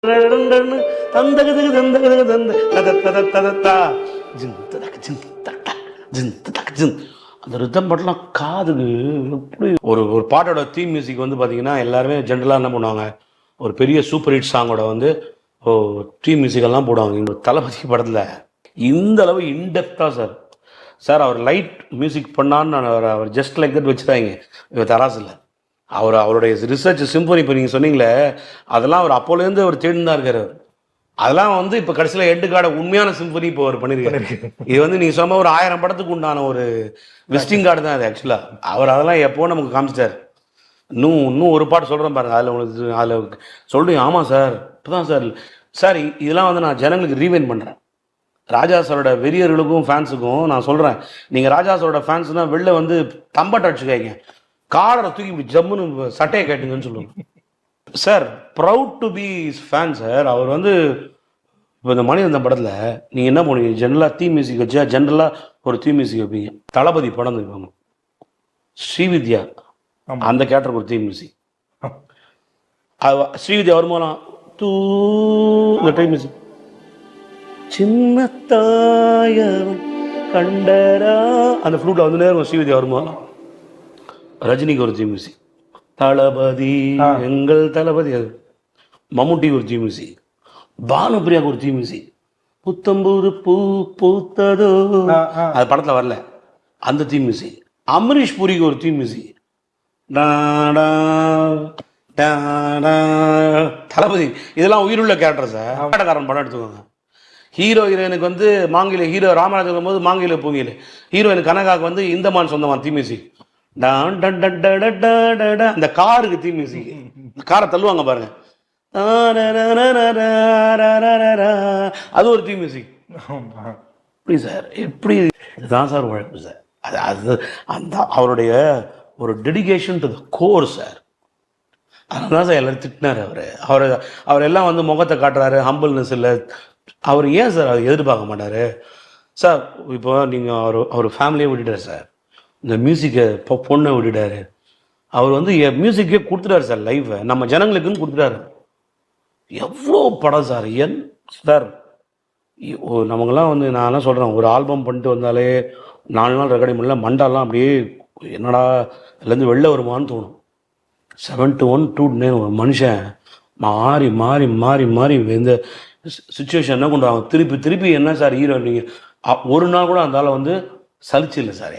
அந்த ரிதம் பாட்டுலாம் காதுக்கு எப்படி ஒரு ஒரு பாட்டோட தீம் மியூசிக் வந்து பார்த்தீங்கன்னா எல்லாருமே ஜென்ரலாக என்ன பண்ணுவாங்க, ஒரு பெரிய சூப்பர் ஹிட் சாங்கோட வந்து தீம் மியூசிக்கெல்லாம் போடுவாங்க. இந்த தளபதி படத்தில் இந்த அளவு இன்டெப்த்தாக சார் சார் அவர் லைட் மியூசிக் பண்ணான்னு நான் அவர் ஜஸ்ட் லைக் தட் வச்சுட்டாங்க இவர் தராசில். அவருடைய ரிசர்ச் சிம்பொனி இப்போ நீங்கள் சொன்னீங்களே, அதெல்லாம் அவர் அப்போலேருந்து அவர் தேடி தான் இருக்கார். அதெல்லாம் வந்து இப்போ கடைசியில் எண்டு கார்டை உண்மையான சிம்பொனி இப்போ அவர் பண்ணியிருக்காரு. இது வந்து நீங்கள் சொன்ன ஒரு 1000 படத்துக்கு உண்டான ஒரு விசிட்டிங் கார்டு தான் அது ஆக்சுவலாக. அவர் அதெல்லாம் எப்போ நமக்கு காமிச்சிட்டார். இன்னும் ஒரு பாட்டு சொல்கிறேன் பாருங்க, அதில் உங்களுக்கு அதில் சொல்கிறீங்க. ஆமாம் சார், இப்போ தான் சார் சார் இதெல்லாம் வந்து நான் ஜனங்களுக்கு ரீவைண்ட் பண்ணுறேன். ராஜா சாரோட வெறியர்களுக்கும் ஃபேன்ஸுக்கும் நான் சொல்கிறேன், நீங்கள் ராஜா சாரோட ஃபேன்ஸ்னால் வெளில வந்து தம்பட்டை அடிச்சுக்காய்ங்க, காலரை தூக்கி இப்படி ஜம்முன்னு சட்டையை கேட்டுங்கன்னு சொல்லுவாங்க. Sir proud to be fan sir. அவர் வந்து இப்போ இந்த மணிரத்னம் படத்தில் நீங்கள் என்ன பண்ணுவீங்க, ஜென்ரலாக தீம் மியூசிக் வச்சா ஜென்ரலாக ஒரு தீம் மியூசிக் வைப்பீங்க. தளபதி படம் வைப்பாங்க, ஸ்ரீவித்யா அந்த கேரக்டருக்கு ஒரு தீம் மியூசிக். ஸ்ரீவித்யா வருமானம் தூ இந்த டைம் மியூசிக் சின்ன தாயவன் கண்டரா அந்த ஃப்ளூட்டில் வந்து நேரம் ஸ்ரீவித்யா வருமானம். ரஜினிக்கு ஒரு தீம் மியூசிக், தளபதி எங்கள் தளபதி. அது மம்முட்டிக்கு ஒரு தீம் மியூசிக், பானுப்பிரியாவுக்கு ஒரு தீம் மியூசிக், புத்தம்பூர் பூ பூத்ததோ அது படத்தில் வரல அந்த தீம் மியூசிக். அமரீஷ் பூரிக்கு ஒரு தீம் மியூசிக், தளபதி. இதெல்லாம் உயிருள்ள கேரக்டர் சார். ஆட்டக்காரன் படம் எடுத்துக்கோங்க, ஹீரோ ஹீரோயினுக்கு வந்து மாங்கில, ஹீரோ ராமராஜ் போது மாங்கில பூங்கில, ஹீரோயின் கனகாவுக்கு வந்து இந்தமான் சொந்தமான தீம் மியூசிக். அந்த காருக்கு தீம் மியூசிக், காரை தள்ளுவாங்க பாருங்க, அது ஒரு தீம் மியூசிக். எப்படி சார், எப்படி இதுதான் சார் உழைப்பு சார். அது அந்த அவருடைய ஒரு dedication to the core sir. அதனால தான் சார் எல்லாரும் திட்டினார். அவர் எல்லாம் வந்து முகத்தை காட்டுறாரு, ஹம்பிள்னஸ் இல்லை. அவர் ஏன் சார் அதை எதிர்பார்க்க மாட்டார் சார்? இப்போ நீங்கள் அவர் ஃபேமிலியை விட்டுட்டார் சார், இந்த மியூசிக்கை பொண்ணை விட்டுட்டாரு. அவர் வந்து மியூசிக்கே கொடுத்துட்டாரு சார், லைஃபை நம்ம ஜனங்களுக்குன்னு கொடுத்துட்டாரு. எவ்வளோ படம் சார் சார். நமக்கெல்லாம் வந்து நான் என்ன சொல்கிறேன், ஒரு ஆல்பம் பண்ணிட்டு வந்தாலே 4 நாள் ரெக்கார்டிங் பண்ணல, மண்டாலாம் அப்படியே என்னடா இதுலேருந்து வெளில வருமானு தோணும். 7 to 1 2 ஒரு மனுஷன் மாறி மாறி மாறி மாறி இந்த சுச்சுவேஷன் என்ன கொண்டு வாங்க திருப்பி திருப்பி. என்ன சார் ஹீரோ, நீங்கள் ஒரு நாள் கூட அந்த ஆளை வந்து சலிச்சு இல்லை சார்.